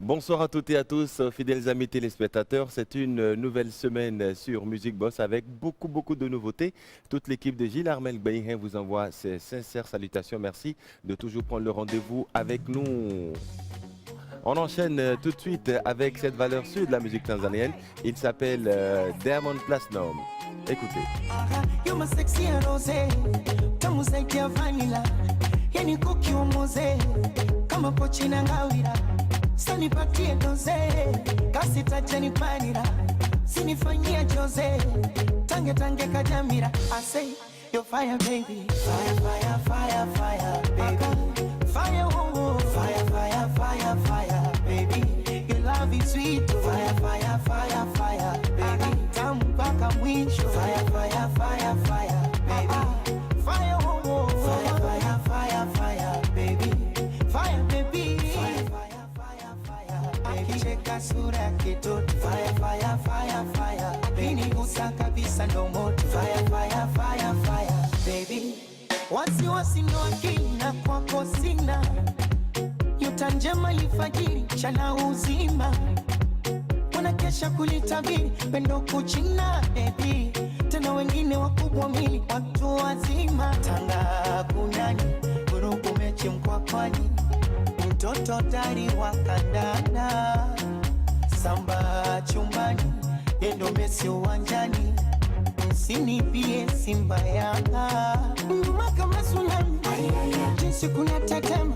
Bonsoir à toutes et à tous, fidèles amis téléspectateurs. C'est une nouvelle semaine sur Musique Boss avec beaucoup de nouveautés. Toute l'équipe de Gilles Armel Baïhen vous envoie ses sincères salutations. Merci de toujours prendre le rendez-vous avec nous. On enchaîne tout de suite avec cette valeur sûre de la musique tanzanienne. Il s'appelle Diamond Platnumz. Écoutez. Sanipatie doze, kasi tajani panira. Sinifanyia Jose, tange kajamira. I say, you're fire baby. Fire, fire, fire, fire, baby. Fire, oh, oh. Fire, fire, fire, fire, baby. Your love is sweet. Fire, fire, fire, fire, baby. Tamu mpaka mwisho. Fire, fire, fire, fire, baby. Fire, oh, oh. Fire, fire, fire, fire, baby. Fire, baby. Akicheka sura kitoto. Fire, fire, fire, fire. Akinigusa kabisa ndo moto. Fire, fire, fire, fire, baby. Wasiwasi ndo akili na kwako sina. Nyota njema alfajiri chana uzima. Wanakesha kulitabiri pendo kuchina baby. Tena wengine wakubwa mili watu wazima. Tanga kunani vurugu mechi mkwakwani. Mtoto tari wa kandana. Samba chumbani yendo Messi uwanjani. Msinipie Simba Yanga. Nyuma kama tsunami jinsi kuna tetema.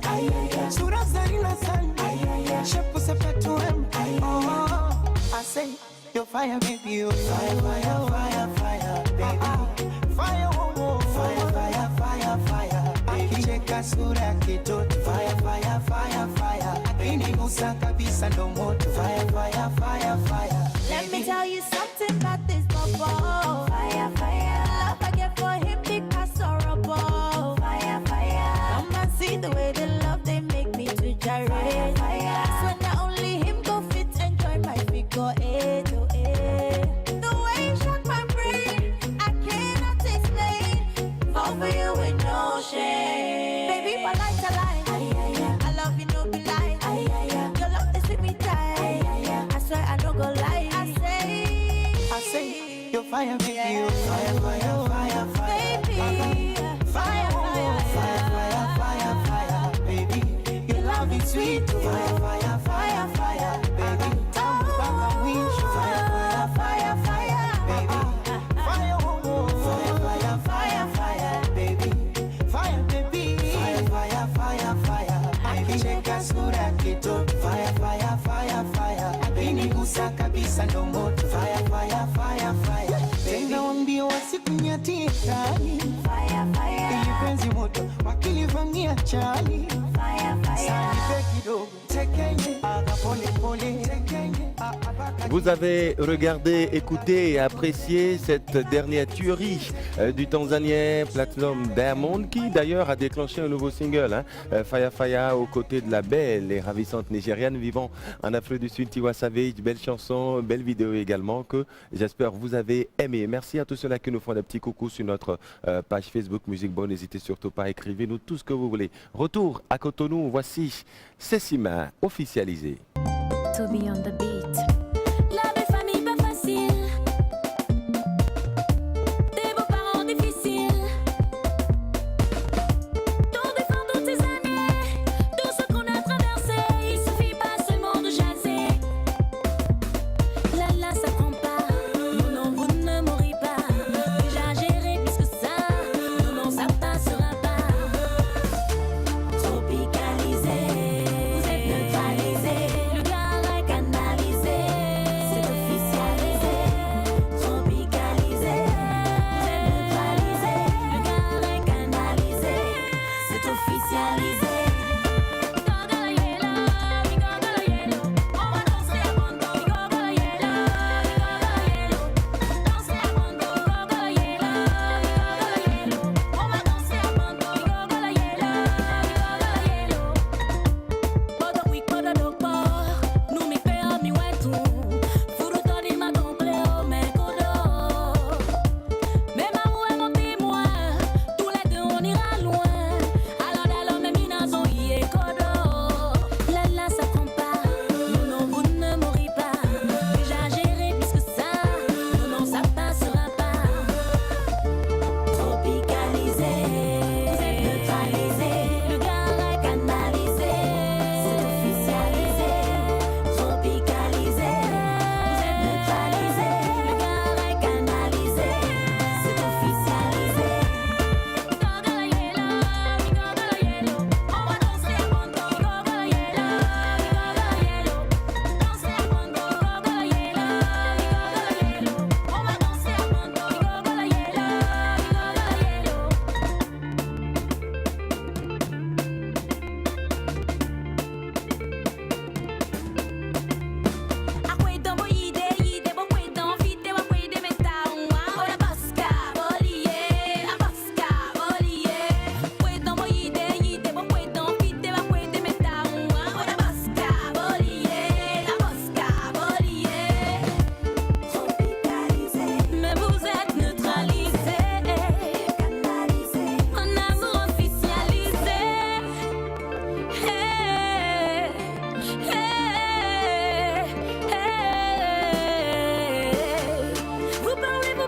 Sura zarina sana shepu sepetu wema. I say you're fire baby, you're fire, fire, fire, fire, baby. Fire, oh, oh. Fire, fire, fire, fire, baby. Akicheka sura kitoto. Fire, fire, fire, fire. Akinigusa kabisa ndo moto. Fire, fire, fire, fire, baby. Let me tell you something about this bubble. Fire, fire. Love I get for him because horrible. Fire, fire. Come and see the way they love they make me to gyrate. Fire, fire. So not only him go fit enjoy my figure 808. The way he shock my brain, I cannot explain. Fall for you with no shame. Baby, my life's a lie. I love you, no be lie. Your love is sweet me tight. I swear I don't go lie. I say, you're fire baby, you're fire, fire, fire, fire, Baby, fire, fire, fire, fire, fire, baby. Your love is sweet. Fire, fire, fire, fire, baby. Tamu mpaka mwisho. Fire, fire, fire, fire, baby. Fire, oh, oh. Fire, fire, fire, fire, baby. Fire, baby. Fire, fire, fire, fire, akicheka sura kitoto. Fire, fire, fire, fire, akinigusa kabisa ndo moto. Fire, fire, fire, fire, tena wambie wasikunyatie kali. fire, fire, Ili penzi moto wakilivamia chali. fire, fire. Sanipe kidogo tekenye aga pole pole tekenye. Vous avez regardé, écouté et apprécié cette dernière tuerie du Tanzanien Platnumz Diamond qui d'ailleurs a déclenché un nouveau single, Fire Fire, aux côtés de la belle et ravissante Nigériane vivant en Afrique du Sud, Tiwa Savage. Belle chanson, belle vidéo également que j'espère vous avez aimé. Merci à tous ceux-là qui nous font des petits coucous sur notre page Facebook Musique Bonne. N'hésitez surtout pas à écrivez-nous tout ce que vous voulez. Retour à Cotonou, voici Sessima officialisé. To be on the beat. La belle famille pas facile. Des beaux-parents difficiles. T'en défends tous tes années. Tout ce qu'on a traversé. Il suffit pas seulement de jaser. Là ça prend pas. Non vous ne mourrez pas. Déjà géré plus que ça. Non ça passera pas. Tropicalisé. Vous êtes neutralisé. Le gars est canalisé.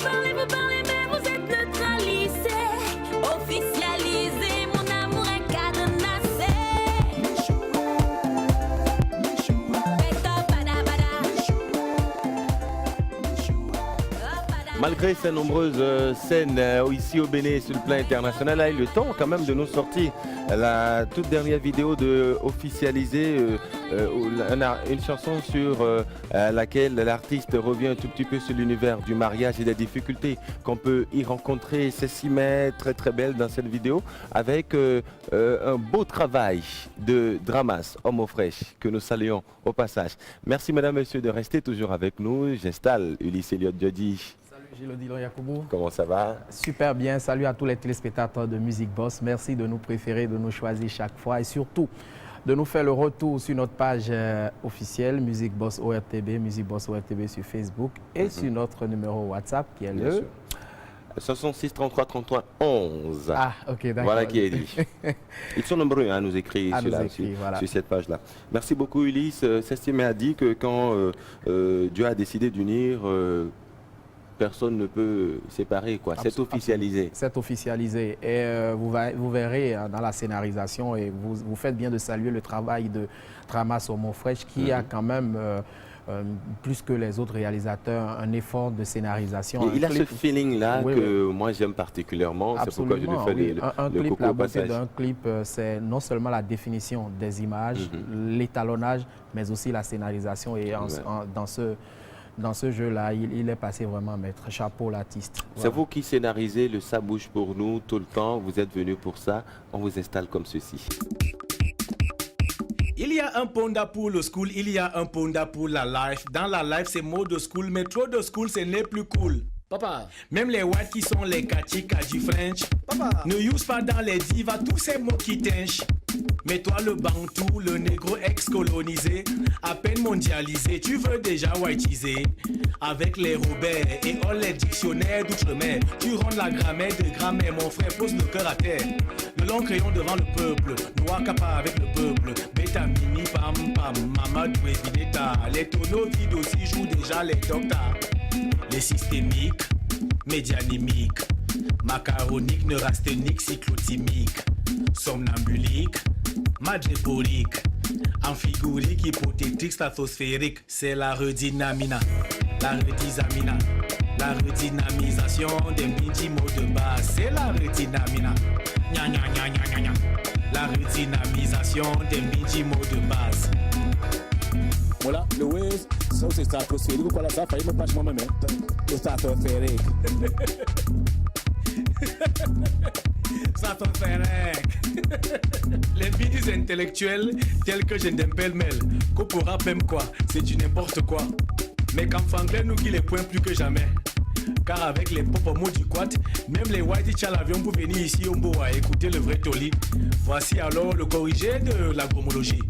vous parlez, mais vous êtes neutralisé. Officialisé, mon amour est cadenassé. Malgré ces nombreuses scènes ici au Bénin sur le plan international, a eu le temps quand même de nous sortir la toute dernière vidéo de officialiser une chanson sur laquelle l'artiste revient un tout petit peu sur l'univers du mariage et des difficultés qu'on peut y rencontrer. C'est si très très belle dans cette vidéo avec un beau travail de Dramas, Homme fraîche, que nous saluons au passage. Merci mesdames, messieurs de rester toujours avec nous. J'installe Ulysse Elliott Jody. Gilles Odilon Yakoubou. Comment ça va? Super bien. Salut à tous les téléspectateurs de Musique Boss. Merci de nous préférer, de nous choisir chaque fois et surtout de nous faire le retour sur notre page officielle Musique Boss ORTB, Musique Boss ORTB sur Facebook et sur notre numéro WhatsApp qui est le 66 33 33 11. Ah, ok, d'accord. Voilà qui est dit. Ils sont nombreux à nous écrire, sur cette page-là. Merci beaucoup Ulysse. Sestimé a dit que quand Dieu a décidé d'unir, personne ne peut séparer, quoi. C'est officialisé. C'est officialisé. Et vous verrez dans la scénarisation, et vous faites bien de saluer le travail de Dramas Homme fraîche qui a quand même, plus que les autres réalisateurs, un effort de scénarisation. Il a ce feeling-là que moi j'aime particulièrement. C'est pourquoi je lui fais un le clip, coucou la au beauté passage. d'un clip, c'est non seulement la définition des images, l'étalonnage, mais aussi la scénarisation. Et dans ce jeu-là, il est passé vraiment maître. Chapeau l'artiste. C'est vous qui scénarisez le Ça bouge pour nous tout le temps. Vous êtes venu pour ça. On vous installe comme ceci. Il y a un panda pour le school, il y a un panda pour la life. Dans la life, c'est mode school, mais trop de school, ce n'est plus cool. Papa, même les whites qui sont les kachika du French, papa, ne use pas dans les divas tous ces mots qui tinchent. Mais toi le bantou, le négro ex-colonisé, à peine mondialisé, tu veux déjà whiteiser. Avec les Robert et all les dictionnaires d'outre-mer, tu rends la grammaire de grammaire, mon frère, pose le cœur à terre. Le long crayon devant le peuple, noir capa avec le peuple, bêta mini pam pam, mamadou et bineta. Les tonneaux vides aussi jouent déjà les docteurs. Les systémiques, médianimiques, macaroniques, neurasthéniques, cyclotimiques, somnambuliques, madréporiques, amphiguriques, hypothétiques, stratosphériques. C'est la redynamina, la redizamina, la redynamisation des midi-mots de base. C'est la redynamina, gna gna gna gna gna gna. La redynamisation des midi-mots de base. Voilà, le Waze, ça c'est stratosphérique. Voilà, ça faillit me passer moi-même. Le stratosphérique. Stratosphérique. Les bidis intellectuels tels que je pêle-mêle. Corpora même quoi, c'est du n'importe quoi. Mais quand Franklin nous guide les points plus que jamais. Car avec les pop mots du quad, même les white tchal l'avion pour venir ici au Mboa écouter le vrai Toli. Voici alors le corrigé de la gromologie.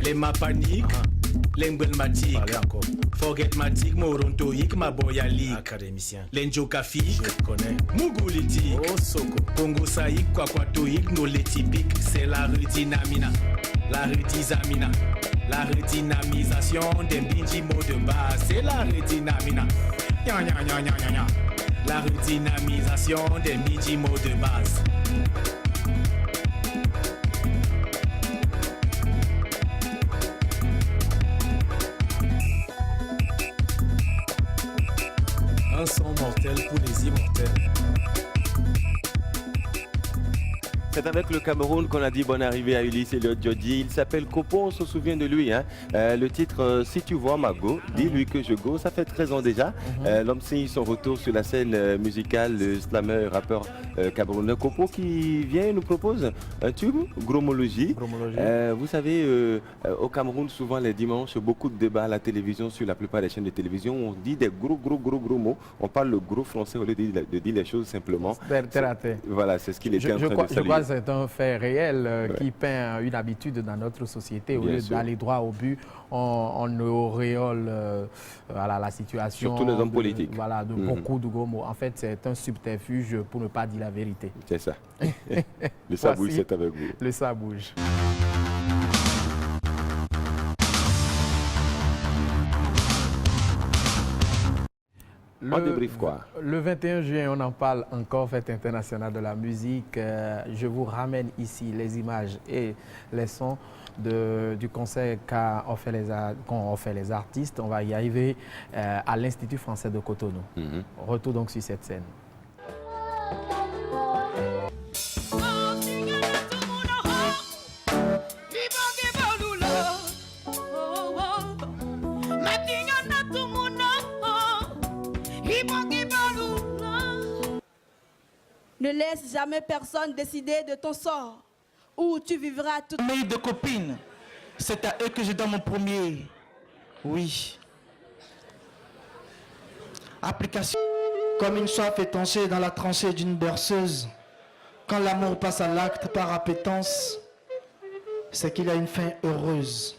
Les mapaniques, l'emblematiques, forgetmatique, morontoïque, maboyalique, académicien, l'enjocafique, mougoulitique, congo saïque, quaquatoïque, nolétypique, c'est la redynamina, la redizamina, la redynamisation des bindimos de base, c'est la redynamina, la redynamisation des bindimos de base. Un son mortel pour les immortels. C'est avec le Cameroun qu'on a dit bonne arrivée à Ulysse Elliott Jody. Il s'appelle Kopo, on se souvient de lui. Hein. Le titre Si tu vois ma go, dis-lui que je go. Ça fait 13 ans déjà. L'homme signe son retour sur la scène musicale, le slammer, rappeur camerounais. Kopo qui vient et nous propose un tube, Gromologie. Vous savez, au Cameroun, souvent les dimanches, beaucoup de débats à la télévision, sur la plupart des chaînes de télévision. On dit des gros mots. On parle le gros français au lieu de dire les choses simplement. Voilà, c'est ce qu'il était en train de saluer. C'est un fait réel qui peint une habitude dans notre société. Au lieu d'aller droit au but, on auréole la situation. Surtout les hommes politiques. Voilà, de beaucoup de gros mots. En fait, c'est un subterfuge pour ne pas dire la vérité. C'est ça. Le ça bouge, c'est avec vous. Le ça bouge. On débrief quoi? Le 21 juin, on en parle encore, Fête internationale de la musique. Je vous ramène ici les images et les sons du concert qu'ont fait les artistes. On va y arriver à l'Institut français de Cotonou. Retour donc sur cette scène. Ne laisse jamais personne décider de ton sort, où tu vivras toute Mes de copines, c'est à eux que je donne mon premier. Oui. Application. Comme une soif étanchée dans la tranchée d'une berceuse. Quand l'amour passe à l'acte par appétence, c'est qu'il a une fin heureuse.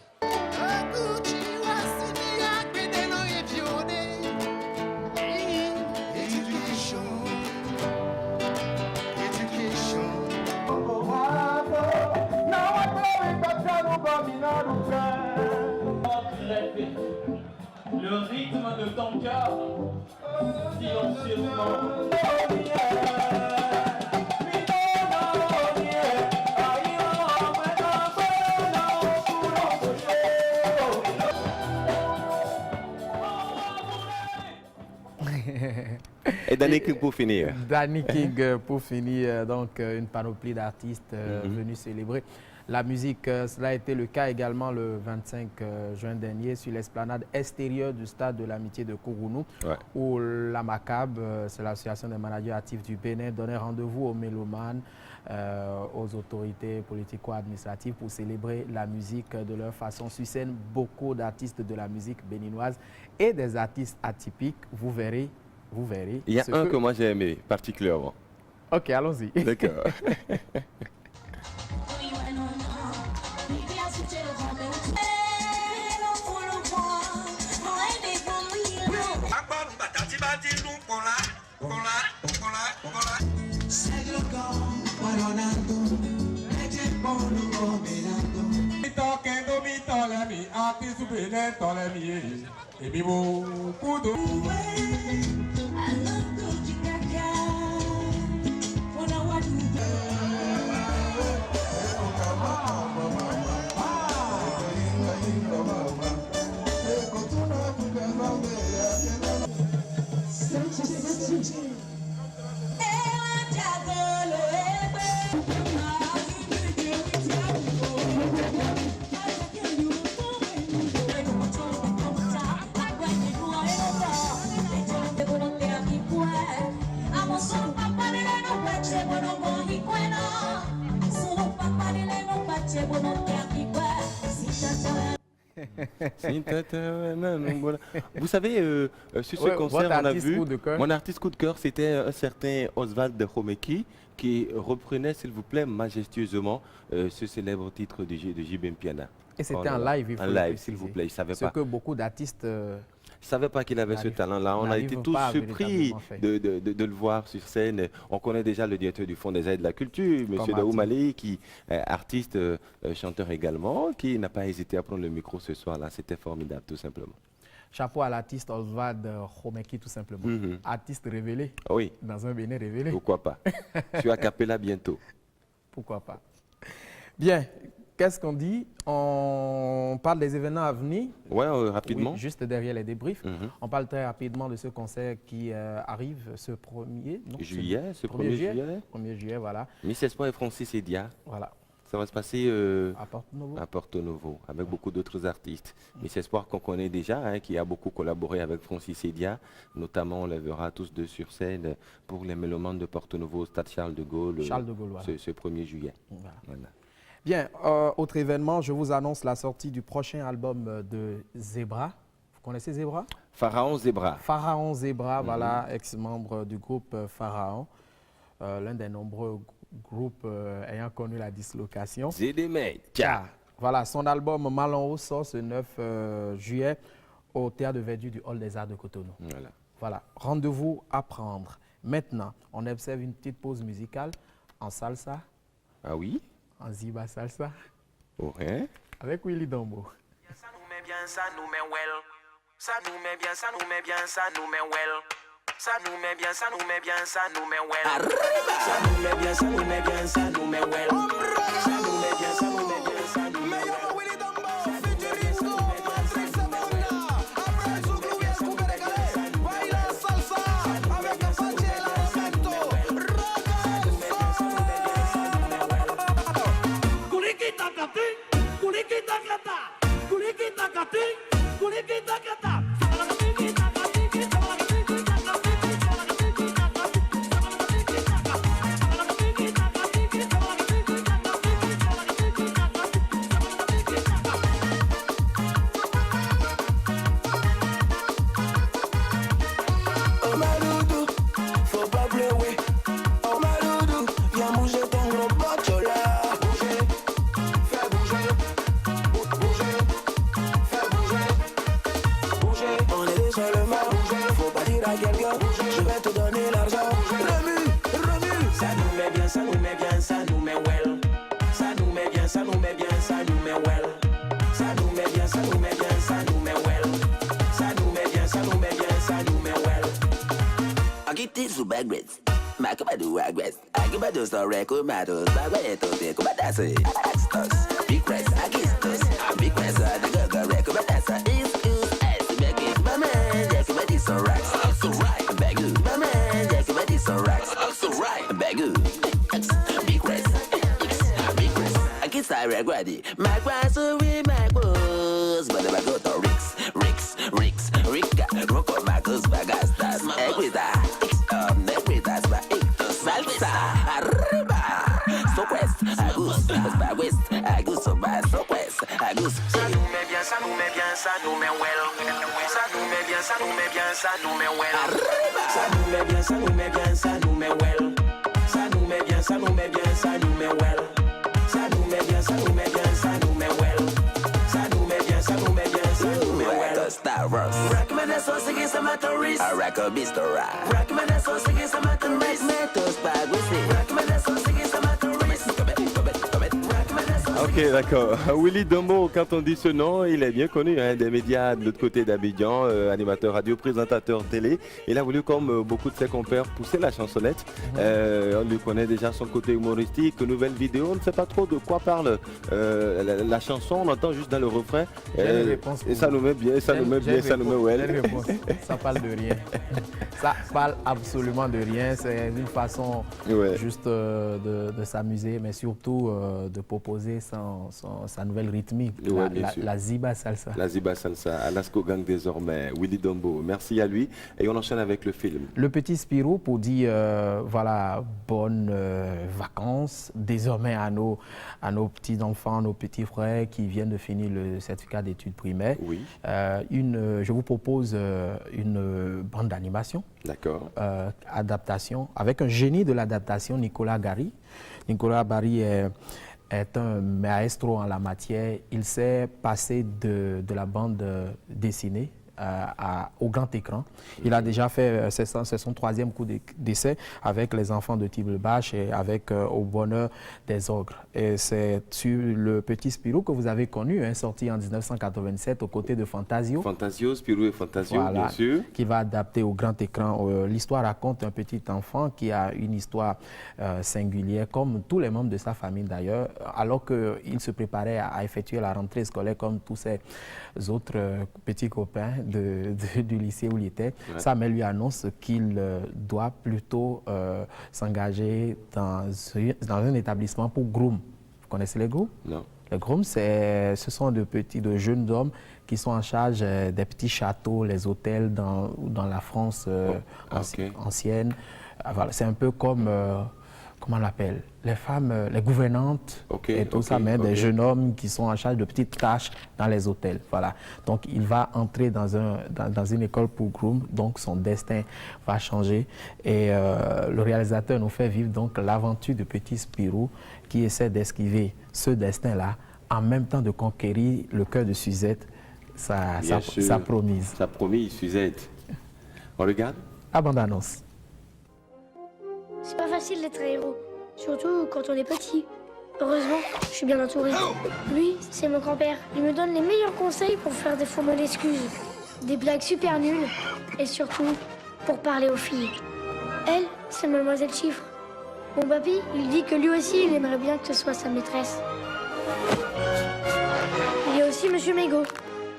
Le rythme de ton cœur, silencieusement. Et Danny King pour finir. Danny King pour finir, donc une panoplie d'artistes venus célébrer la musique. Cela a été le cas également le 25 juin dernier sur l'esplanade extérieure du stade de l'Amitié de Cotonou, où la MACAB, c'est l'association des managers actifs du Bénin, donnait rendez-vous aux mélomanes, aux autorités politico-administratives pour célébrer la musique de leur façon. Sur scène, beaucoup d'artistes de la musique béninoise et des artistes atypiques. Vous verrez. Il y a un que moi j'ai aimé particulièrement. Ok, allons-y. D'accord. Vous savez, sur ce concert, on a vu, mon artiste coup de cœur, c'était un certain Oswald de Khomeki qui reprenait, s'il vous plaît, majestueusement ce célèbre titre de J.B. Mpiana. Et c'était en live, il faut le live, s'il vous plaît, il savait pas. Ce que beaucoup d'artistes... Je ne savais pas qu'il avait ce talent-là. On a été tous surpris de le voir sur scène. On connaît déjà le directeur du Fonds des aides de la culture, M. Daoumali, qui est artiste, chanteur également, qui n'a pas hésité à prendre le micro ce soir-là. C'était formidable, tout simplement. Chapeau à l'artiste Oswald Khomeki, tout simplement. Artiste révélé. Oui. Dans un Bénin révélé. Pourquoi pas. Je suis à Capella bientôt. Pourquoi pas. Bien. Qu'est-ce qu'on dit? On parle des événements à venir. Oui, rapidement. Oui, juste derrière les débriefs. On parle très rapidement de ce concert qui arrive ce 1er juillet. Ce 1er juillet. 1er juillet, voilà. Miss Espoir et Francis Edia. Voilà. Ça va se passer à Porto Novo, avec beaucoup d'autres artistes. Miss Espoir qu'on connaît déjà, qui a beaucoup collaboré avec Francis Edia. Notamment, on les verra tous deux sur scène pour les mélomanes de Porto Novo au stade Charles de Gaulle, voilà. ce 1er juillet. Voilà. Bien, autre événement, je vous annonce la sortie du prochain album de Zebra. Vous connaissez Zebra? Pharaon Zebra. Pharaon Zebra, voilà, ex-membre du groupe Pharaon, l'un des nombreux groupes ayant connu la dislocation. Voilà, son album Malon sort ce 9 juillet au Théâtre de Verdure du Hall des Arts de Cotonou. Voilà, rendez-vous à prendre. Maintenant, on observe une petite pause musicale en salsa. Ah oui? En Ziba Salsa. Ouais. Avec Willy Dombo. Ça nous met bien, ça nous met well. Ça nous met bien, ça nous met bien, ça nous met well. Ça nous met bien, ça nous met bien, ça nous met well. Ça nous met bien, ça nous met bien, ça nous met well. Ça nous met bien, ça nous met bien, ça nous met well. Ok, d'accord. Willy Dombo, quand on dit ce nom, il est bien connu hein, des médias de l'autre côté d'Abidjan, animateur radio, présentateur télé. Il a voulu, comme beaucoup de ses compères, pousser la chansonnette. On lui connaît déjà son côté humoristique, nouvelle vidéo. On ne sait pas trop de quoi parle la chanson. On entend juste dans le refrain. Et ça nous met bien, ça nous met bien, ça nous met well. Ça parle de rien. Ça parle absolument de rien. C'est une façon juste de s'amuser, mais surtout de proposer sa nouvelle rythmique, la Ziba Salsa. La Ziba Salsa, Alasco Gang désormais, Willy Dombo, merci à lui. Et on enchaîne avec le film. Le petit Spirou pour dire, voilà, bonnes vacances désormais à nos petits-enfants, nos petits frères qui viennent de finir le certificat d'études primaires. Oui. Je vous propose une bande d'animation. D'accord. Adaptation, avec un génie de l'adaptation, Nicolas Gary. Nicolas Gary est un maestro en la matière. Il s'est passé de la bande dessinée au grand écran. Il a déjà fait, c'est son troisième coup d'essai avec Les Enfants de Tibelbach et avec Au bonheur des ogres. Et c'est sur le petit Spirou que vous avez connu, hein, sorti en 1987 aux côtés de Fantasio. Fantasio, Spirou et Fantasio, voilà, bien sûr. Qui va adapter au grand écran. L'histoire raconte un petit enfant qui a une histoire singulière, comme tous les membres de sa famille d'ailleurs, alors qu'il se préparait à effectuer la rentrée scolaire comme tous ses autres petits copains du lycée où il était. Ouais. Sa mère lui annonce qu'il doit plutôt s'engager dans un établissement pour groom. Vous connaissez les grooms? Non. Les grooms, ce sont de jeunes hommes qui sont en charge des petits châteaux, les hôtels dans la France ancienne. Voilà, c'est un peu comme, comment on l'appelle, les femmes, les gouvernantes et tout ça, mais des jeunes hommes qui sont en charge de petites tâches dans les hôtels. Voilà. Donc, il va entrer dans une école pour groom, donc son destin va changer. Et le réalisateur nous fait vivre donc l'aventure de petit Spirou qui essaie d'esquiver ce destin-là, en même temps de conquérir le cœur de Suzette, sa promise. Sa promise, Suzette. On regarde? Bande-annonce. C'est pas facile d'être un héros, surtout quand on est petit. Heureusement, je suis bien entouré. Lui, c'est mon grand-père. Il me donne les meilleurs conseils pour faire des faux mots d'excuses, des blagues super nulles et surtout pour parler aux filles. Elle, c'est Mademoiselle Chiffre. Mon papy, il dit que lui aussi, il aimerait bien que ce soit sa maîtresse. Il y a aussi Monsieur Mégot,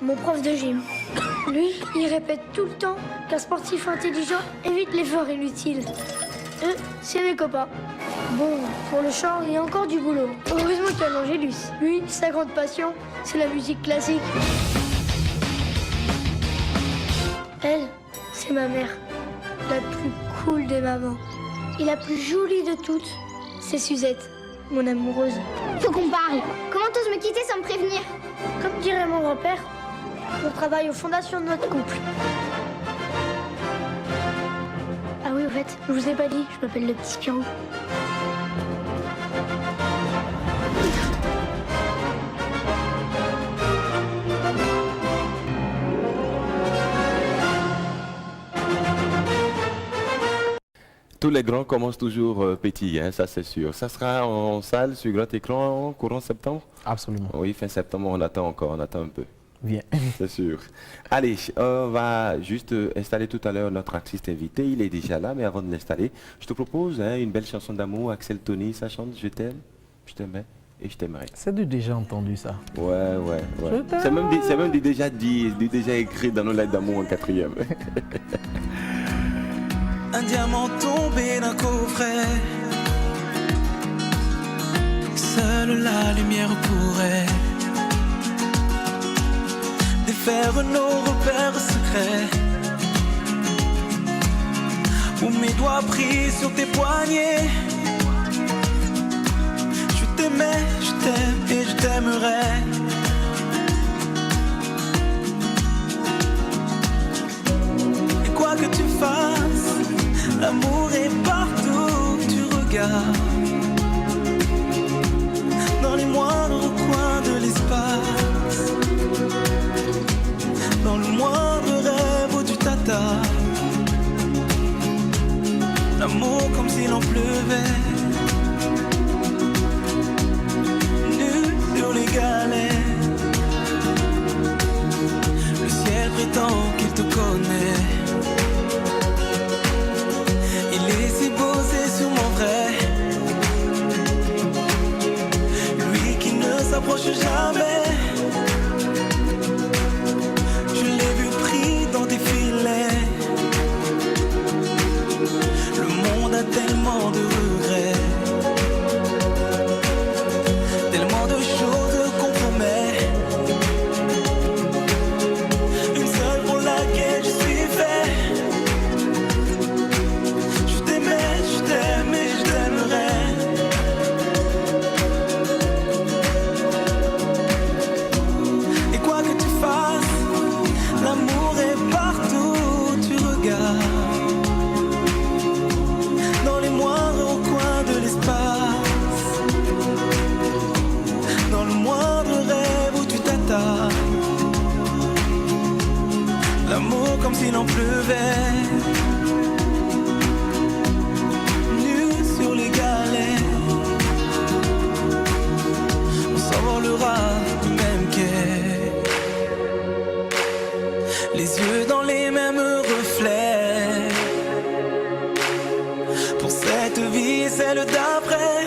mon prof de gym. Lui, il répète tout le temps qu'un sportif intelligent évite l'effort inutile. Eux, c'est mes copains. Bon, pour le chant, il y a encore du boulot. Heureusement qu'il y a l'Angélus. Lui, sa grande passion, c'est la musique classique. Elle, c'est ma mère, la plus cool des mamans. Et la plus jolie de toutes, c'est Suzette, mon amoureuse. Faut qu'on parle. Comment t'oses me quitter sans me prévenir? Comme dirait mon grand-père, on travaille aux fondations de notre couple. Ah oui, au fait, je vous ai pas dit, je m'appelle le petit Spirou. Tous les grands commencent toujours petits, hein, ça c'est sûr. Ça sera en salle sur grand écran courant septembre? Absolument. Oui, fin septembre, on attend encore, on attend un peu. Bien. C'est sûr. Allez, on va juste installer tout à l'heure notre artiste invité. Il est déjà là, mais avant de l'installer, je te propose une belle chanson d'amour. Axel Tony, ça chante « Je t'aime, je t'aimais et je t'aimerai ». C'est du déjà entendu ça. Ouais. C'est même du déjà dit, du déjà écrit dans nos lettres d'amour en 4e. Un diamant tombé d'un coffret. Seule la lumière pourrait défaire nos repères secrets. Où mes doigts pris sur tes poignets. Je t'aimais, je t'aime et je t'aimerai. Et quoi que tu fasses, l'amour est partout où tu regardes. Dans les moindres coins de l'espace. Dans le moindre rêve où tu t'attardes. L'amour comme s'il en pleuvait. Nu sur les galets. Le ciel prétend qu'il te connaît. Il est si beau, c'est sûrement vrai. Lui qui ne s'approche jamais. Je l'ai vu pris dans tes filets. Le monde a tellement de regrets. Tellement de choses qu'on promet. Une seule pour laquelle je suis fait. Je t'aimais, je t'aime et je t'aimerai. Et quoi que tu fasses, l'amour est partout où tu regardes. Dans les moindres coins de l'espace. Dans le moindre rêve où tu t'attardes. L'amour comme s'il en pleuvait. Nu sur les galets. On s'envolera du même quai. Les yeux dans les mêmes reflets. Pour cette vie, celle d'après.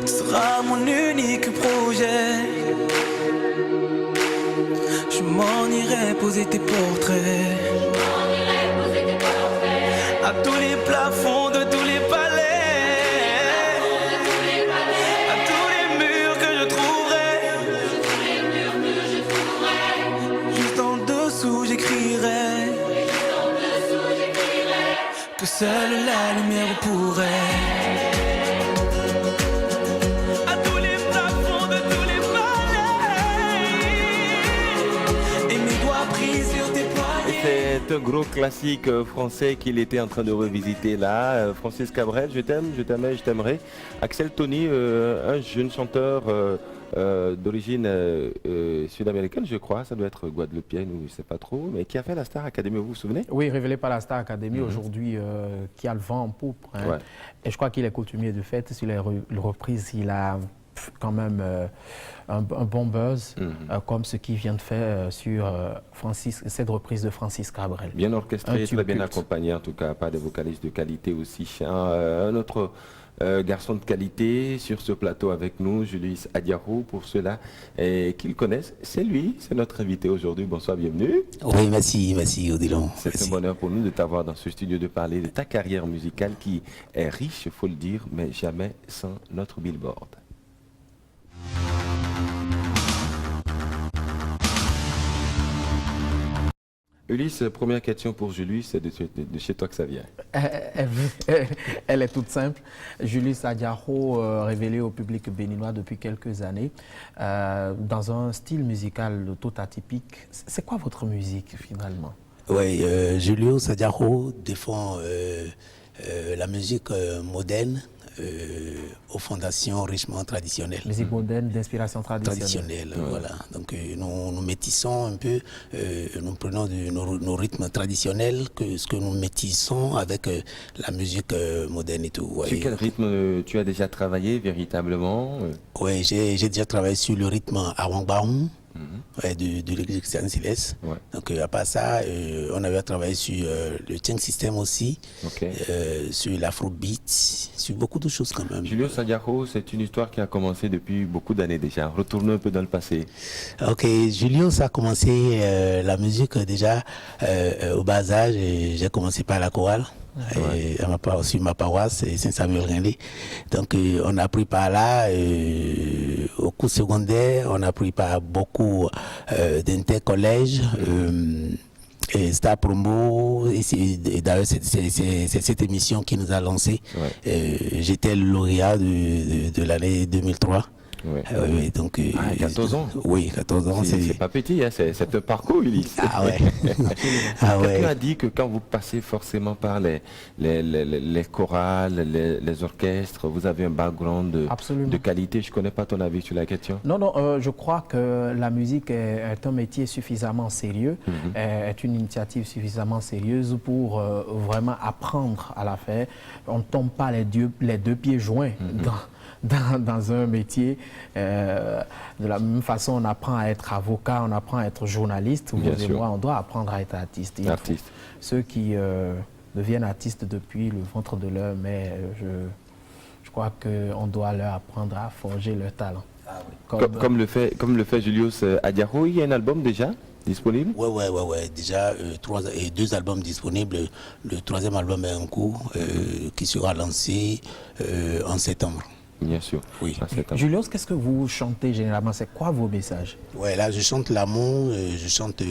Tu seras mon unique projet. Je m'en irai poser tes portraits. À tous les plafonds de tous les palais. À tous les murs que je trouverai. Juste en dessous j'écrirai que seule la lumière pourrait. À tous les plafonds de tous les palais. Et mes doigts pris sur tes poignets. C'est un gros classique français qu'il était en train de revisiter là. Francis Cabrel, je t'aime, je t'aimais, je t'aimerai. Axel Tony, un jeune chanteur d'origine sud-américaine, je crois, ça doit être guadeloupéenne ou je ne sais pas trop, mais qui a fait la Star Academy, vous vous souvenez? Oui, révélé par la Star Academy aujourd'hui, qui a le vent en poupe. Hein. Ouais. Et je crois qu'il est coutumier de fait. Sur les reprises, il a quand même un bon buzz, comme ce qu'il vient de faire sur cette reprise de Francis Cabrel. Bien orchestré, très bien accompagné en tout cas, pas de vocalistes de qualité aussi. Un autre garçon de qualité sur ce plateau avec nous, Julius Adiaro, pour ceux-là qui le connaissent. C'est lui, c'est notre invité aujourd'hui. Bonsoir, bienvenue. Oui, merci Odilon. C'est un bonheur pour nous de t'avoir dans ce studio, de parler de ta carrière musicale qui est riche, il faut le dire, mais jamais sans notre billboard. Ulysse, première question pour Julius, c'est de chez toi que ça vient. Elle est toute simple. Julius Adiaro, révélé au public béninois depuis quelques années, dans un style musical tout atypique. C'est quoi votre musique finalement? Oui, Julius Adiaro défend la musique moderne, aux fondations richement traditionnelles. Musique moderne d'inspiration traditionnelle. Voilà. Donc nous métissons un peu, nous prenons nos rythmes traditionnels, ce que nous métissons avec la musique moderne et tout. Ouais. Sur quel rythme tu as déjà travaillé véritablement? Oui, j'ai déjà travaillé sur le rythme Awangbaum. De l'église chrétienne Céleste. Donc à part ça, on avait travaillé sur le Tcheng System aussi, sur l'afrobeat, sur beaucoup de choses quand même. Julius Adiaro, c'est une histoire qui a commencé depuis beaucoup d'années déjà. Retournons un peu dans le passé. Ok, Julius a commencé la musique déjà au bas âge. J'ai commencé par la chorale. Sur ma paroisse, Saint-Samuel-Rinlé. Donc on a appris par là, au cours secondaire, on a appris par beaucoup d'intercollèges. Et Star Promo, et d'ailleurs c'est cette émission qui nous a lancé. J'étais le lauréat de l'année 2003. Oui, donc, 14 ans. Oui, 14 ans. C'est pas petit, hein, c'est un parcours, Ulysse. Ah ouais. Quelqu'un a dit que quand vous passez forcément par les chorales, les orchestres, vous avez un background de qualité. Je ne connais pas ton avis sur la question. Non, je crois que la musique est un métier suffisamment sérieux, est une initiative suffisamment sérieuse pour vraiment apprendre à la faire. On ne tombe pas les deux pieds joints dans un métier. De la même façon, on apprend à être avocat, on apprend à être journaliste. Vous et moi, on doit apprendre à être artiste. Ceux qui deviennent artistes depuis le ventre de leur mère, je crois qu'on doit leur apprendre à forger leur talent. Comme le fait Julius Adiaro, il y a un album déjà disponible? Ouais. Déjà, 2 albums disponibles. Le 3e album est en cours, qui sera lancé en septembre. Bien sûr, oui. Julius, qu'est-ce que vous chantez généralement? C'est quoi vos messages? Ouais, là, je chante l'amour, je chante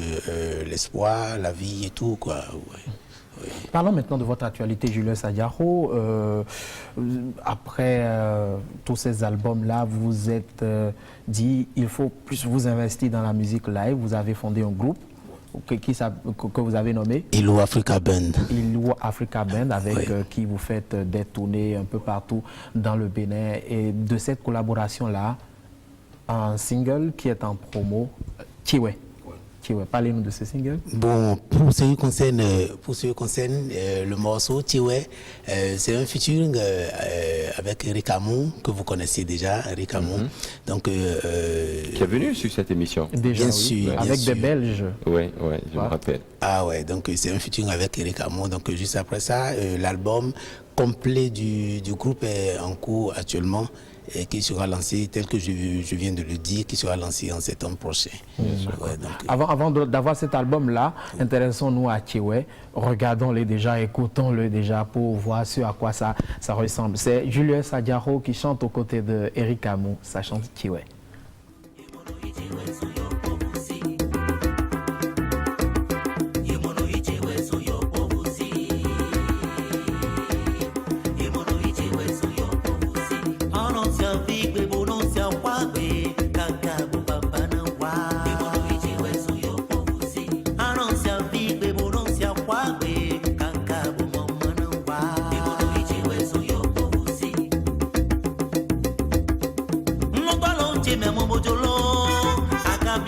l'espoir, la vie et tout, quoi. Ouais. Parlons maintenant de votre actualité, Julius Adiaro. Après tous ces albums-là, vous vous êtes dit il faut plus vous investir dans la musique live. Vous avez fondé un groupe que vous avez nommé Ilo Africa Band. Ilo Africa Band, avec qui vous faites des tournées un peu partout dans le Bénin. Et de cette collaboration-là, un single qui est en promo, Chiwe. Parlez-nous de ce single. Bon, pour ce qui concerne le morceau Chiwe, c'est un featuring avec Eric Hamou, que vous connaissez déjà, Eric Hamou. Donc, qui est venu sur cette émission. Déjà, bien sûr. Avec des Belges. Oui, je me rappelle. Ah ouais, donc c'est un featuring avec Eric Hamou. Donc juste après ça, l'album complet du groupe est en cours actuellement, et qui sera lancé, tel que je viens de le dire, qui sera lancé en septembre prochain. Avant d'avoir cet album-là, intéressons-nous à Chiwe, regardons-le déjà, écoutons-le déjà pour voir ce à quoi ça ressemble. C'est Julius Adiaro qui chante aux côtés de Eric Hamou, ça chante Chiwe. Memo bojolo, aga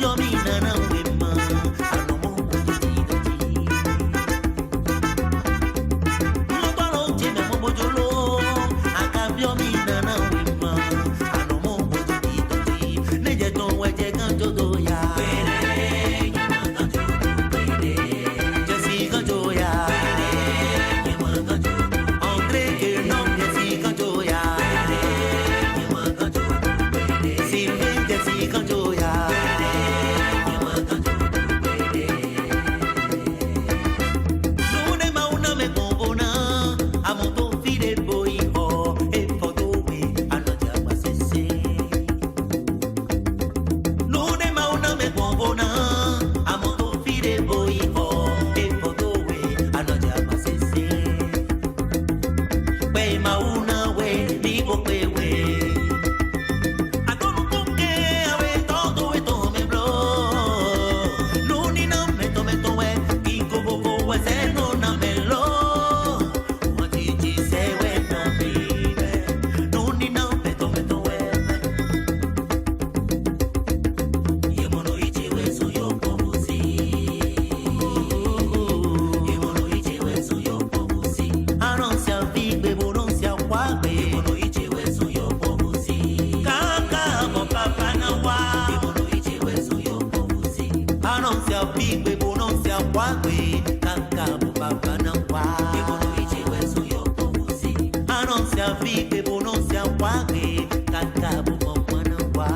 kwagwe kankabu baba na kwa Ibono ichi wesu yokobuzi Anonsia vipe bononsia kwagwe kankabu baba na kwa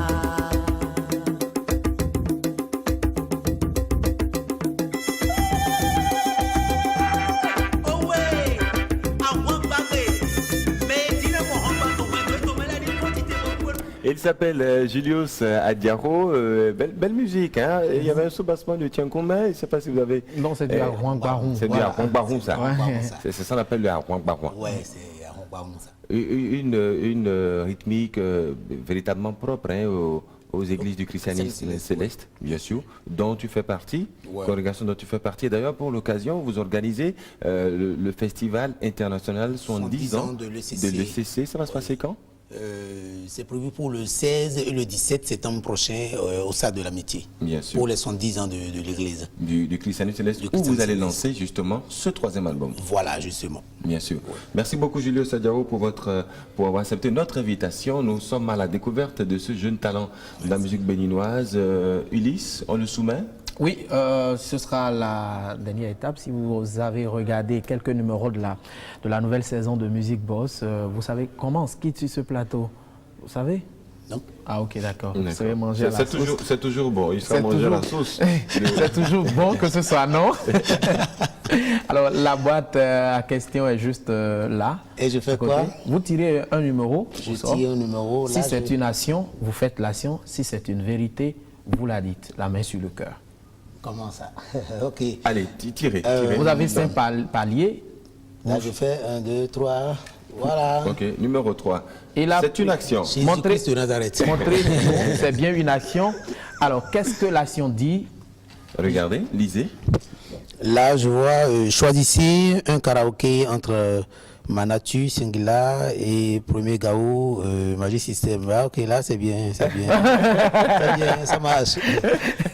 Il s'appelle Julius Adiaro, belle musique, hein. Il y avait un soubassement de Tiankoumé, je ne sais pas si vous avez... Non, c'est du Arouang Baroun. C'est du Arouang Baroun, ça. Ouais. C'est ça qu'on appelle le Arouang Baroun. Ouais, c'est Arouang Baroun, ça. Une rythmique véritablement propre hein, aux églises du christianisme céleste, bien sûr, dont tu fais partie, congrégation dont tu fais partie. D'ailleurs, pour l'occasion, vous organisez le festival international 70 ans de l'ECC. Ça va se passer quand? C'est prévu pour le 16 et le 17 septembre prochain au Stade de l'Amitié. Bien sûr. Pour les 110 ans de l'Église. Du christianisme céleste, où vous allez lancer justement ce 3e album. Voilà, justement. Bien sûr. Merci beaucoup Julius Adiaro pour avoir accepté notre invitation. Nous sommes à la découverte de ce jeune talent de la musique béninoise. Ulysse, on le soumet? Oui, ce sera la dernière étape. Si vous avez regardé quelques numéros de la nouvelle saison de Musique Boss, vous savez comment se quitte sur ce plateau. Vous savez? Non. Ah ok, d'accord. Vous savez manger la sauce. C'est toujours bon, il sera manger la sauce. C'est toujours bon que ce soit non. Alors la boîte à question est juste là. Et je fais quoi? Vous tirez un numéro. Je tire un numéro. Si c'est une action, vous faites l'action. Si c'est une vérité, vous la dites. La main sur le cœur. Comment ça? Ok. Allez, tirez. Vous avez 5 paliers. Là, je fais 1, 2, 3. Voilà. Ok, numéro 3. C'est une action. Montrez, c'est bien une action. Alors, qu'est-ce que l'action dit? Regardez, lisez. Là, je vois, choisissez un karaoké entre Manatu, Singila et Premier Gao, Magic System. Ah, ok, là, c'est bien, c'est bien. C'est bien, ça marche.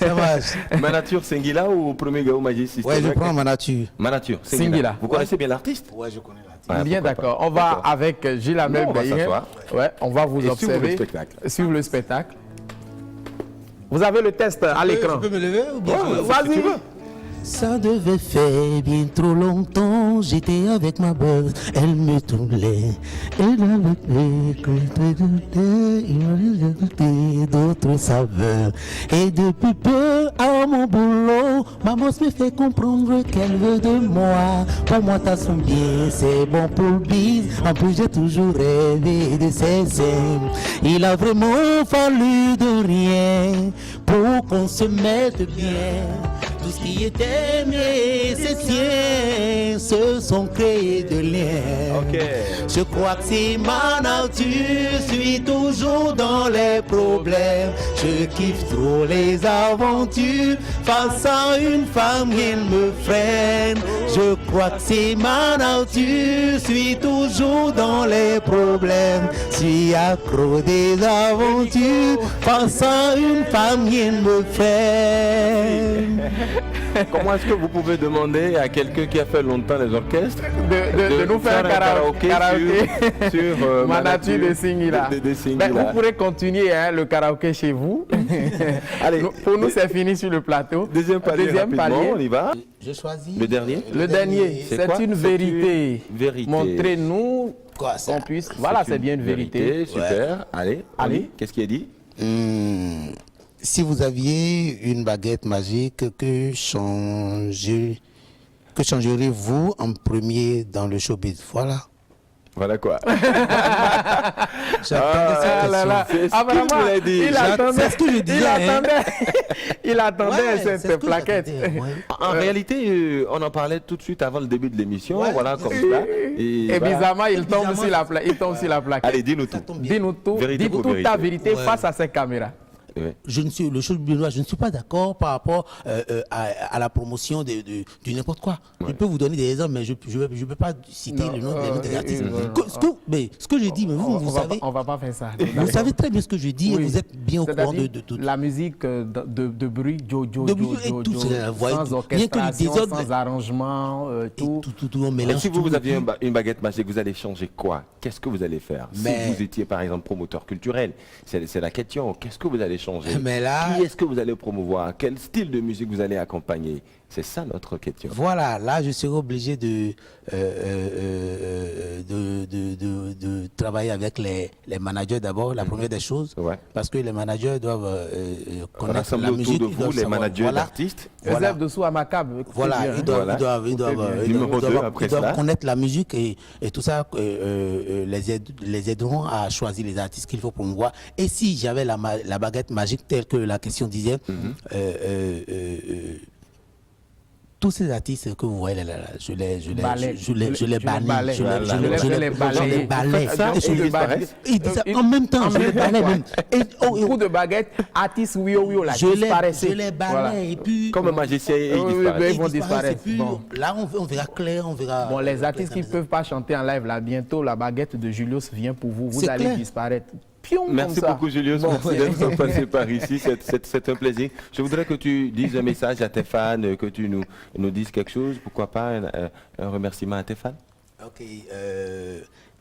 Ça marche. Manature, Singila ou Premier Gao, Magic System? Ouais, je prends Manature. Manature, Singila. Vous connaissez bien l'artiste? Ouais, je connais l'artiste. Ouais, bien, d'accord. On va avec Gilles Amel Baïen. Ouais, on va vous observer. Suivre le spectacle. Vous avez le test à l'écran. Tu peux me lever ou bien? Vas-y. Ça devait faire bien trop longtemps, j'étais avec ma belle, elle me troublait. Elle avait d'autres saveurs. Et depuis peu à mon boulot, ma boss me fait comprendre qu'elle veut de moi. Pour moi, t'as son bien, c'est bon pour le bise. En plus, j'ai toujours rêvé de ses ailes. Il a vraiment fallu de rien pour qu'on se mette bien. Tout ce qui était mieux, c'est sien, se sont créés de liens. Je crois que c'est ma nature, je suis toujours dans les problèmes. Je kiffe trop les aventures, face à une femme, elle me freine. Je crois que c'est ma nature, je suis toujours dans les problèmes. Je suis accro des aventures, face à une femme, elle me freine. Comment est-ce que vous pouvez demander à quelqu'un qui a fait longtemps les orchestres de nous faire un karaoké sur Manatu de Singila? Vous pourrez continuer le karaoké chez vous. Allez, pour nous, c'est fini sur le plateau. Deuxième palier, on y va. Je choisis. Le dernier? Le dernier, c'est une vérité. Montrez-nous qu'on puisse... Voilà, c'est bien une vérité. Super. Allez, qu'est-ce qui est dit? Si vous aviez une baguette magique, que changeriez-vous en premier dans le showbiz? Voilà. Voilà quoi. J'attendais cette question. C'est ce que je disais. Il attendait cette plaquette. En réalité, on en parlait tout de suite avant le début de l'émission. Voilà, comme ça. Et bizarrement, il tombe sur la plaquette. Allez, dis-nous tout. Dis-nous tout. Dis-nous toute ta vérité face à cette caméra. Je ne suis pas d'accord par rapport à la promotion de n'importe quoi. Je peux vous donner des exemples, mais je ne peux pas citer le nom des artistes. Mais ce que je dis, mais vous savez... On ne va pas faire ça. Vous savez très bien ce que je dis et vous êtes bien au courant de tout. La musique de bruit, sans orchestration, sans arrangement, tout. Si vous aviez une baguette magique, vous allez changer quoi? Qu'est-ce que vous allez faire? Si vous étiez par exemple promoteur culturel, c'est la question. Qu'est-ce que vous allez changer? Mais là... Qui est-ce que vous allez promouvoir? Quel style de musique vous allez accompagner? C'est ça notre question. Voilà, là je serai obligé de travailler avec les managers d'abord, la première des choses, parce que les managers doivent connaître la musique. Autour de vous, les managers d'artistes. Voilà. Dessous à ma câble. Voilà, ils doivent connaître la musique et tout ça les aideront à choisir les artistes qu'il faut promouvoir. Et si j'avais la baguette magique telle que la question disait, tous ces artistes que vous voyez là, je les bannais. En même temps, je les bannais même. Coup de baguette, artistes oui, là, disparaissent. Je les bannais et puis... Comme un magicien, ils vont disparaître. Là, on verra clair, on verra... Bon, les artistes qui ne peuvent pas chanter en live, là, bientôt, la baguette de Julius vient pour vous. Vous allez disparaître. Merci beaucoup Julius, merci d'être passé par ici, c'est un plaisir. Je voudrais que tu dises un message à tes fans, que tu nous dises quelque chose, pourquoi pas un remerciement à tes fans. Ok,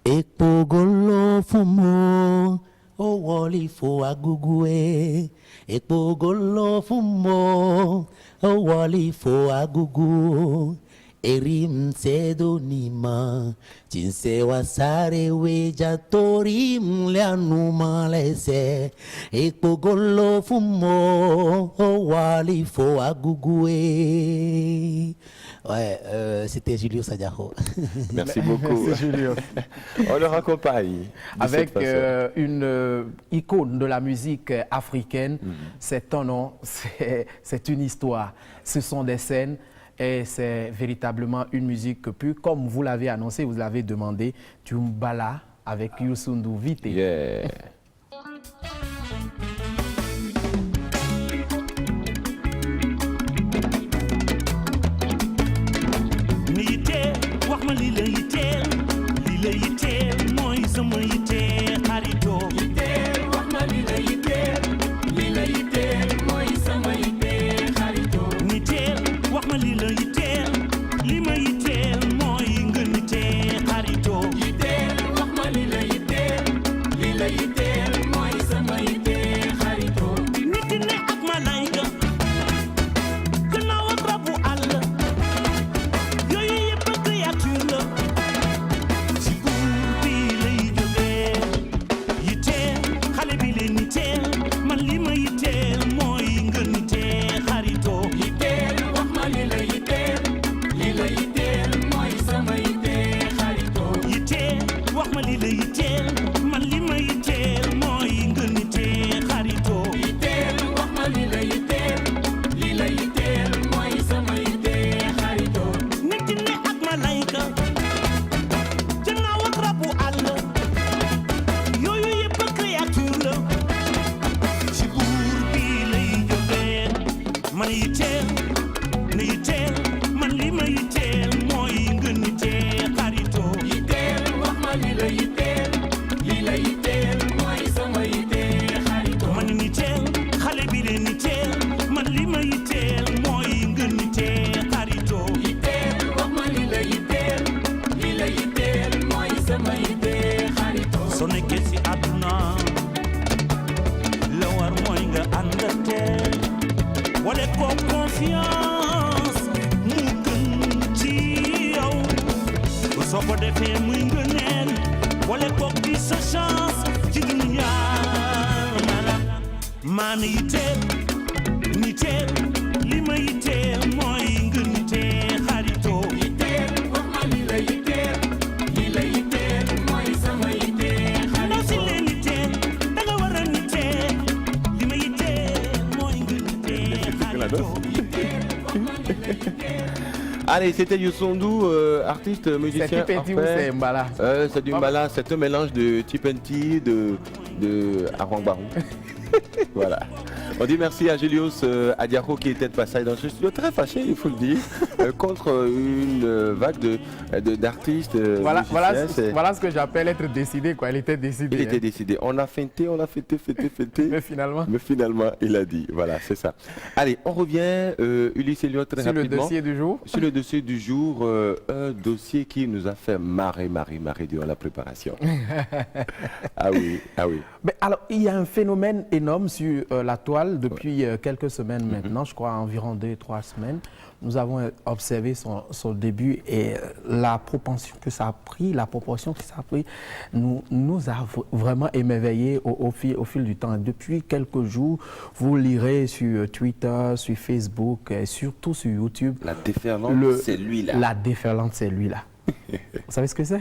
Ekpogolo fumo, o woli fo agugwe. Ekpogolo fumo, o woli fo agugu. Erim sedonima, jinse wasare weja torim leanuma lese. Ekpogolo fumo, wali fo agugwe. Ouais, c'était Julio Sadiaho. Merci beaucoup. Merci Julio. On le raccompagne avec une icône de la musique africaine. C'est ton nom, c'est une histoire. Ce sont des scènes. Et c'est véritablement une musique que plus, comme vous l'avez annoncé, vous l'avez demandé, Tumbala avec Youssou N'Dour Vite. Yeah. Allez, c'était Youssou N'Dour, artiste, musicien. C'est Tipenti ou c'est Mbala? C'est du Mbala, c'est un mélange de Tipenti, de Arwang Barou. Voilà. On dit merci à Julius Adiaho qui était de passage dans ce studio, très fâché, il faut le dire, contre une vague d'artistes. Voilà ce que j'appelle être décidé, quoi. Il était décidé. Il était décidé. On a feinté. Mais finalement, il a dit. Voilà, c'est ça. Allez, on revient, Ulysse Elliott, très rapidement. Sur le dossier du jour. Sur le dossier du jour, un dossier qui nous a fait marrer durant la préparation. Ah oui. Mais alors, il y a un phénomène énorme sur la toile l'école depuis quelques semaines maintenant, je crois environ 2-3 semaines. Nous avons observé son début et la proportion que ça a pris, nous a vraiment émerveillés au fil du temps. Depuis quelques jours, vous lirez sur Twitter, sur Facebook et surtout sur YouTube. La déferlante, c'est lui-là. La déferlante, c'est lui-là. Vous savez ce que c'est?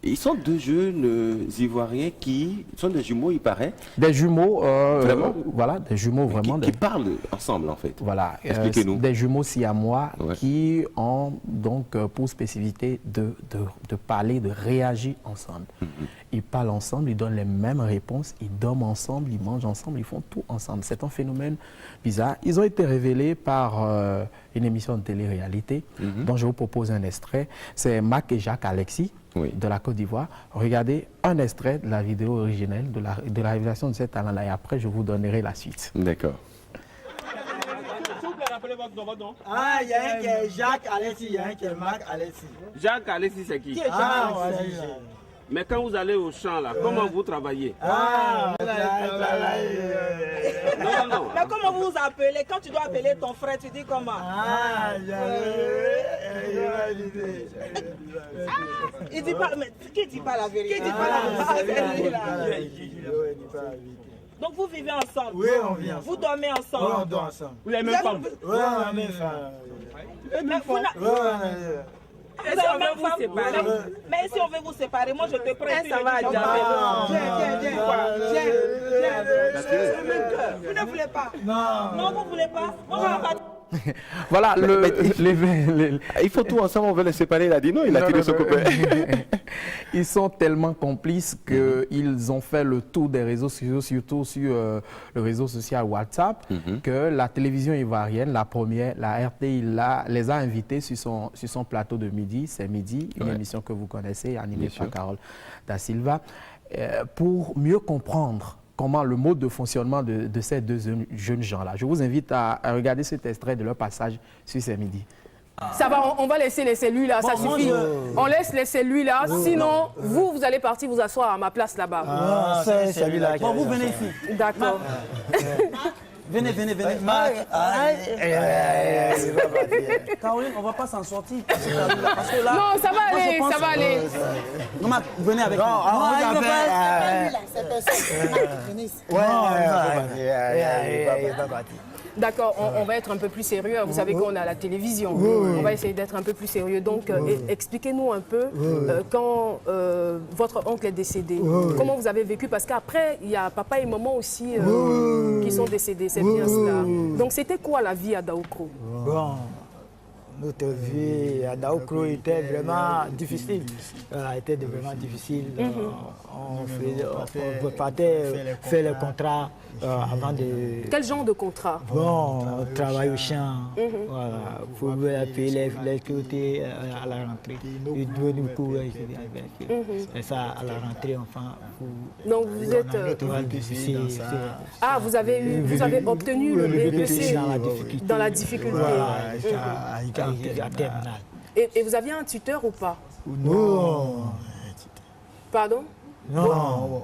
Ils sont deux jeunes Ivoiriens qui sont des jumeaux, il paraît. Des jumeaux, vraiment? Voilà, des jumeaux vraiment. Qui parlent ensemble, en fait. Voilà, expliquez-nous. Des jumeaux siamois qui ont donc pour spécificité de parler, de réagir ensemble. Ils parlent ensemble, ils donnent les mêmes réponses, ils dorment ensemble, ils mangent ensemble, ils font tout ensemble. C'est un phénomène bizarre. Ils ont été révélés par une émission de télé-réalité dont je vous propose un extrait. C'est Mac et Jacques Alexis. De la Côte d'Ivoire. Regardez un extrait de la vidéo originelle de la révélation de cet talent-là et après je vous donnerai la suite. D'accord. S'il vous plaît, rappelez votre nom. Ah, il y a un qui est Jacques Alexis, il y a un qui est Marc Alexis. Jacques Alexis, c'est qui? Qui est Jacques Alexis? Mais quand vous allez au champ, là, comment vous travaillez? Non. Mais comment vous vous appelez? Quand tu dois appeler ton frère, tu dis comment? Il dit pas, mais qui dit pas la vérité? Qui dit pas la vérité? Donc vous vivez ensemble? Oui, on vit ensemble. Vous dormez ensemble? Oui, on dort ensemble. Vous avez même femme? Oui, on a même femme. Mais si on veut vous séparer, moi je te prête. Ça va, viens. Vous ne voulez pas? Non, vous ne voulez pas? Moi, je vais pas. Voilà, il faut tout ensemble, on veut les séparer. Il a dit non, il a tiré son copain. Ils sont tellement complices qu'ils ont fait le tour des réseaux sociaux, surtout sur le réseau social WhatsApp, que la télévision ivoirienne, la première, la RTI, les a invités sur son plateau de midi. C'est Midi, une émission que vous connaissez, animée par Carole Da Silva, pour mieux comprendre comment le mode de fonctionnement de ces deux jeunes gens-là. Je vous invite à regarder cet extrait de leur passage sur ces midis. Ça va, on va laisser les cellules là, ça suffit. On laisse les cellules là, sinon vous allez partir vous asseoir à ma place là-bas. C'est celui-là. Bon, vous venez ici. D'accord. Venez. Caroline, on va pas s'en sortir. Parce que là, non, ça va aller. Non, Marc, venez avec nous. D'accord, on va être un peu plus sérieux. Vous savez qu'on a la télévision. On va essayer d'être un peu plus sérieux. Donc, expliquez-nous un peu quand votre oncle est décédé. Comment vous avez vécu? Parce qu'après, il y a papa et maman aussi qui sont décédés. C'est bien cela. Donc, c'était quoi la vie à Daoukro? Bon, notre vie à Daoukro était vraiment difficile. Elle était vraiment difficile. On partait faire le contrat avant de... Quel genre de contrat? Bon, on travaille au champ. Voilà, pour payer les côtés à la rentrée. Il doit nous courir. Et ça, à la rentrée, enfin... Donc vous êtes... Ah, vous avez obtenu le BPC dans la difficulté. Et vous aviez un tuteur ou pas? Non. Pardon? Non.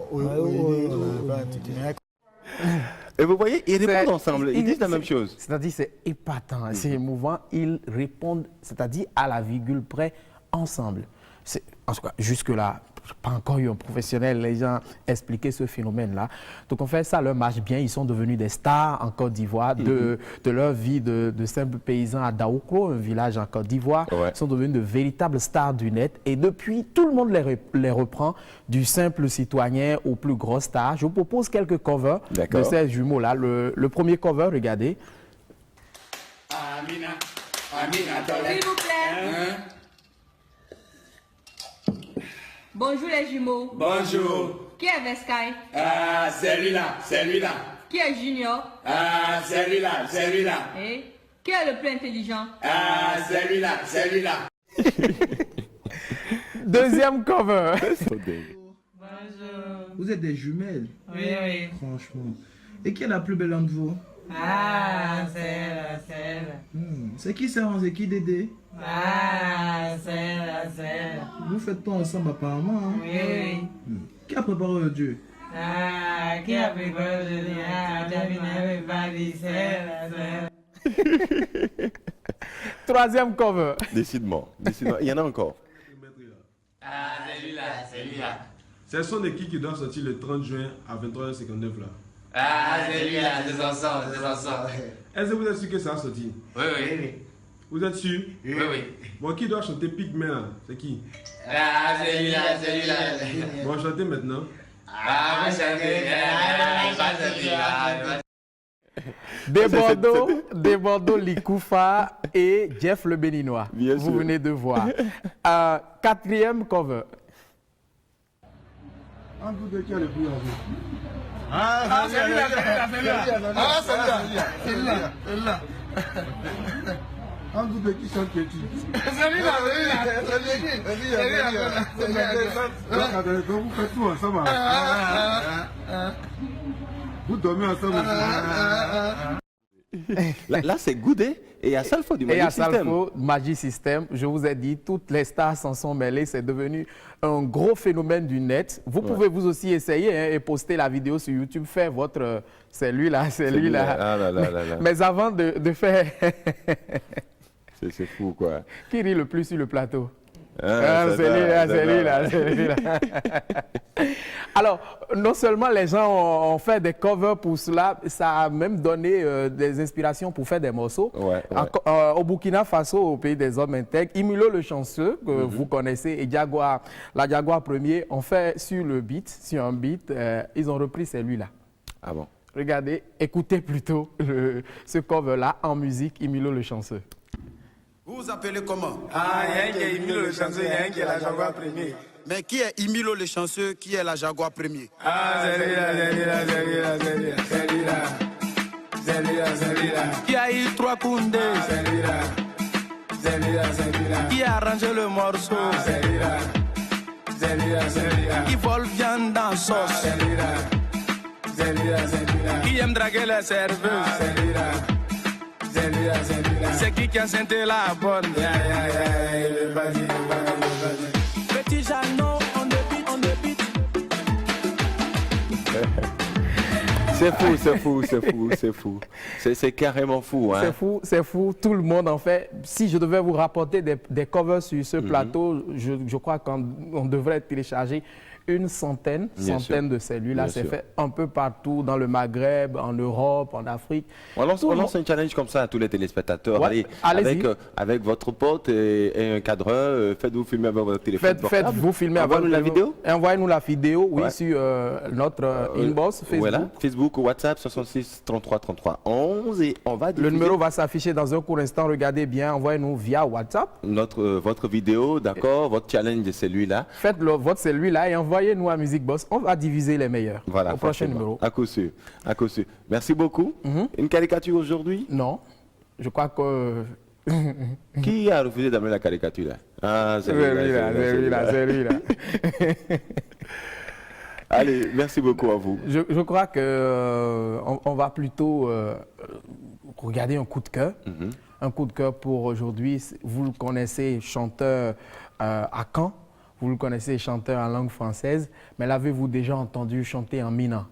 Et vous voyez, ils répondent ensemble, ils disent la même chose. C'est-à-dire, c'est épatant, c'est émouvant. Ils répondent, c'est-à-dire à la virgule près, ensemble. En tout cas, jusque-là, pas encore eu un professionnel, les gens expliquaient ce phénomène-là. Donc, en fait, ça leur marche bien. Ils sont devenus des stars en Côte d'Ivoire, de leur vie de simples paysans à Daoukro, un village en Côte d'Ivoire. Ils sont devenus de véritables stars du net. Et depuis, tout le monde les reprend, du simple citoyen aux plus grosses stars. Je vous propose quelques covers de ces jumeaux-là. Le premier cover, regardez. Amina, s'il vous plaît. Bonjour les jumeaux. Bonjour. Qui est Veskai? Ah, c'est lui-là. Qui est Junior? Ah, c'est lui-là. Et qui est le plus intelligent? Ah, c'est lui-là. Deuxième cover. Bonjour. Vous êtes des jumelles? Oui. Franchement. Et qui est la plus belle entre vous? Ah, c'est elle. C'est qui ça, c'est qui Dédé? Ah, c'est elle. Vous faites pas ensemble apparemment, hein? Oui. Qui a préparé le Dieu? Ah, Qui a pris quoi je dis, everybody say la. Troisième cover. Décidément. Il y en a encore. Ah, celui-là. C'est son équipe qui doit sortir le 30 juin à 23h59 là. Ah, celui-là, c'est son son. Est-ce que vous êtes sûr que ça a sorti? Oui. Vous êtes sûr? Oui. Bon, qui doit chanter Pygmée là? C'est qui? Ah, celui-là. Bon, chantez maintenant. Ah, moi chanter. Des Bordeaux, Likoufa et Jeff le Béninois. Bien vous sûr. venez de voir. Quatrième cover. Un coup de qui a le plus envie? celui-là. Un coup de qui chante petit? Celui-là. Vous faites tout ensemble. Vous dormez ensemble. Là, c'est Goudé et à Salfo du Et à Magic System. Salfo, Magic System, je vous ai dit, toutes les stars s'en sont mêlées. C'est devenu un gros phénomène du net. Vous pouvez vous aussi essayer et poster la vidéo sur YouTube. Faire votre... C'est lui là. Ah là. Mais avant de faire... C'est fou, quoi. Qui rit le plus sur le plateau? C'est lui. Alors, non seulement les gens ont fait des covers pour cela, ça a même donné des inspirations pour faire des morceaux. Au Burkina Faso, au pays des hommes intègres, Imilo le chanceux, que vous connaissez, et la Jaguar Premier, ont fait sur un beat, ils ont repris celui-là. Ah bon? Regardez, écoutez plutôt ce cover-là en musique, Imilo le chanceux. Vous vous appelez comment? Ah, il y a un qui est Imilo le chanceux, il y a un qui est la Jaguar Premier. Mais qui est Imilo le chanceux, qui est la Jaguar Premier? Ah, celui-là. Qui a eu 3 Koundé? Celui-là. Qui a arrangé le morceau? Celui-là. Qui vole viande dans sauce? Celui-là. Qui aime draguer les serveuses? C'est qui a senté la bonne? Petit Jeannot, on débite. C'est fou. C'est carrément fou. Hein? C'est fou. Tout le monde en fait. Si je devais vous rapporter des covers sur ce plateau, je crois qu'on devrait télécharger une centaine de celui-là. C'est fait un peu partout dans le Maghreb, en Europe, en Afrique. On lance un challenge comme ça à tous les téléspectateurs. Ouais, avec votre pote et un cadreur, faites-vous filmer avec votre téléphone. Faites-vous filmer avec votre téléphone. Envoyez-nous la vidéo. Envoyez-nous la vidéo, sur notre inbox Facebook. Voilà, Facebook ou WhatsApp 66 33 33 11 et on va diffuser. Le numéro va s'afficher dans un court instant. Regardez bien, envoyez-nous via WhatsApp. Votre vidéo, d'accord, votre challenge c'est celui-là. Faites votre celui-là et envoyez-nous à Musique Boss. On va diviser les meilleurs au prochain numéro. À coup sûr. Merci beaucoup. Une caricature aujourd'hui? Non, je crois que... Qui a refusé d'amener la caricature là? Ah, c'est lui-là. Allez, merci beaucoup à vous. Je crois qu'on va plutôt regarder un coup de cœur. Un coup de cœur pour aujourd'hui. Vous le connaissez, chanteur à Caen. Vous le connaissez, chanteur en langue française. Mais l'avez-vous déjà entendu chanter en mina?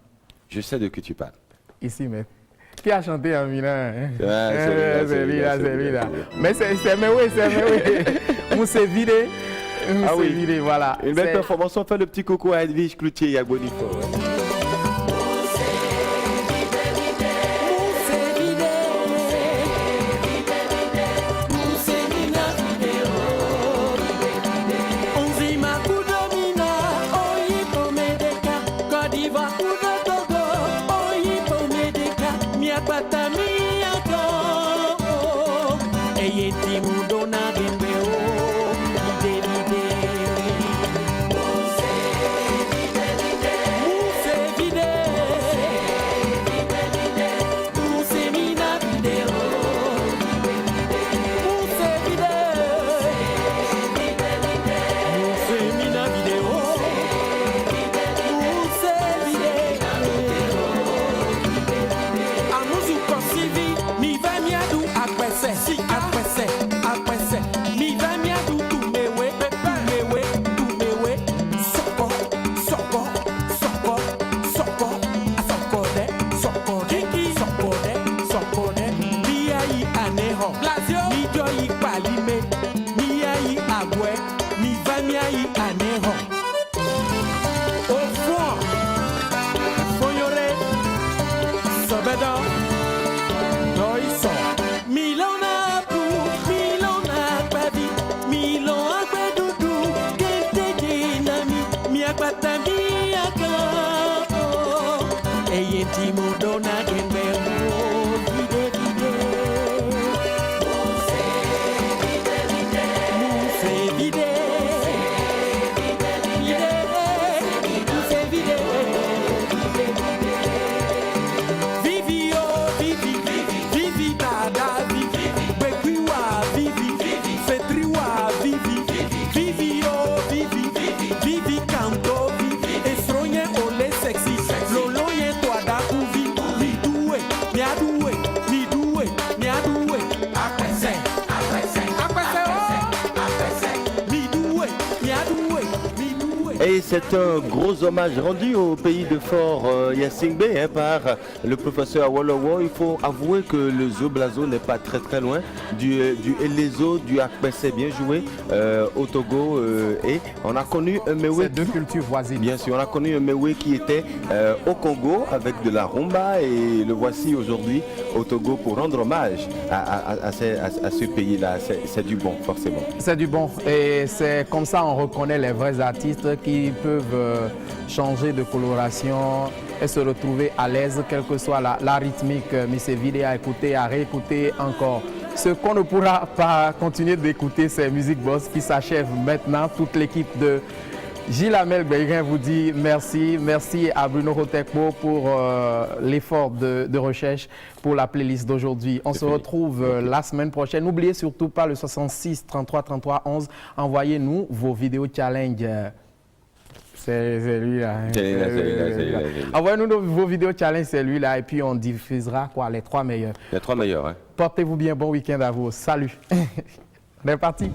Je sais de qui tu parles. Ici même. Qui a chanté en mina? C'est lui-là. Mais c'est Moussé Vidé. Voilà. Une belle performance. On fait le petit coucou à Edwige Cloutier et à Bonifo. agwe mi vamiai aneho au fond foyore sobedo doiso milona pu milona babi milona agbedudu kente jinami mi agbata mi aka eye ti mo dona gembe Et c'est un gros hommage rendu au pays de Fort Yassingbe par le professeur Awolowo. Il faut avouer que le Zoblazo n'est pas très loin du Elezo, du Akpese, bien joué au Togo. Et on a connu un Mewe. C'est deux cultures voisines. Bien sûr, on a connu un Mewe qui était au Congo avec de la rumba et le voici aujourd'hui au Togo pour rendre hommage à ce pays-là. C'est du bon, forcément. C'est du bon. Et c'est comme ça on reconnaît les vrais artistes qui peuvent changer de coloration et se retrouver à l'aise, quelle que soit la rythmique. Mais ces vidéos à écouter, à réécouter encore. Ce qu'on ne pourra pas continuer d'écouter, c'est Music Boss qui s'achève maintenant. Toute l'équipe de Gilles Amel Béguin vous dit merci. Merci à Bruno Rotekpo pour l'effort de recherche pour la playlist d'aujourd'hui. On se retrouve la semaine prochaine. N'oubliez surtout pas le 66 33 33 11. Envoyez-nous vos vidéos challenge. C'est lui-là. Envoyez-nous vos vidéos challenge, c'est lui-là. Et puis on diffusera quoi, les 3 meilleurs. Les 3 meilleurs, hein. Portez-vous bien, bon week-end à vous. Salut. On est parti.